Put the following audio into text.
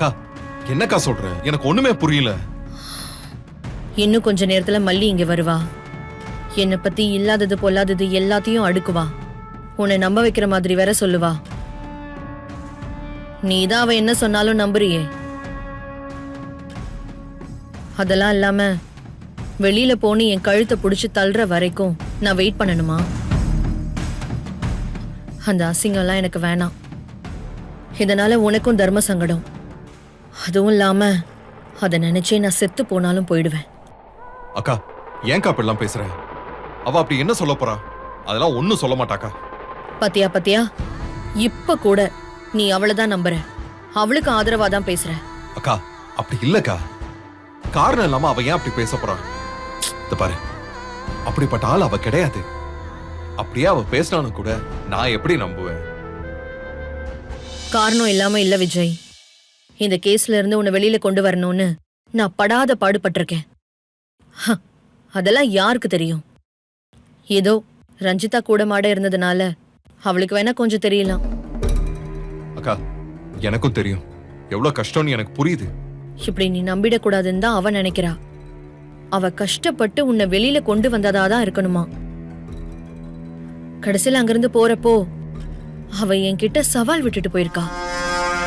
அக்கா என்னக்கா சொல்ற? எனக்கு ஒண்ணுமே புரியல. இன்னும் கொஞ்ச நேரத்துல மல்லி இங்க வருவா. என்னை பத்தி இல்லாதது பொல்லாதது எல்லாத்தையும் அடுக்குவா. உன்னை நம்ப வைக்கிற மாதிரி வேற சொல்லுவா. நீதான் அவ என்ன சொன்னாலும் நம்புறியே. அதெல்லாம் இல்லாம வெளியில போன்னு என் கழுத்தை புடிச்சு தள்ளுற வரைக்கும் நான் வெயிட் பண்ணணுமா? அந்த அசிங்கம்லாம் எனக்கு வேணாம். இதனால உனக்கும் தர்ம சங்கடம். அதுவும் இல்லாம அதை நினைச்சே நான் செத்து போனாலும் போயிடுவேன். அக்கா ஏன்க்கா அப்படிலாம் பேசுற? அவ அப்படி என்ன சொல்ல போறா? அதெல்லாம் ஒண்ணும் சொல்ல மாட்டாக்கா. பாத்தியா பாத்தியா, இப்ப கூட நீ அவளைதான் நம்புற, அவளுக்கு ஆதரவா தான் பேசுற. அக்கா அப்படி இல்லக்கா. காரணம் இல்லாம அவ ஏன் அப்படி பேச போறா? பாரு, அப்படிப்பட்ட ஆள் அவ கிடையாது. அப்படியே அவ பேசினாலும் கூட நான் எப்படி நம்புவேன்? காரணம் இல்லாம இல்ல விஜய். இந்த கேஸ்ல இருந்து உன்னை வெளியில கொண்டு வரணும்னு நான் படாத பாடுபட்டிருக்கேன். அதெல்லாம் யாருக்கு தெரியும்? ஏதோ ரஞ்சிதா கூட மாட இருந்ததுனால அவளுக்கு வேணா கொஞ்சம் தெரியலாம். அக்கா எனக்கும் தெரியும் எவ்வளவு கஷ்டம்னு எனக்கு புரியுது. இப்படி நீ நம்பிடக்கூடாதுன்னு தான் அவ நினைக்கிறா. அவ கஷ்டப்பட்டு உன்னை வெளியில கொண்டு வந்ததாதான் இருக்கணுமா? கடைசியில் அங்கிருந்து போறப்போ அவ என்கிட்ட சவால் விட்டுட்டு போயிருக்கா.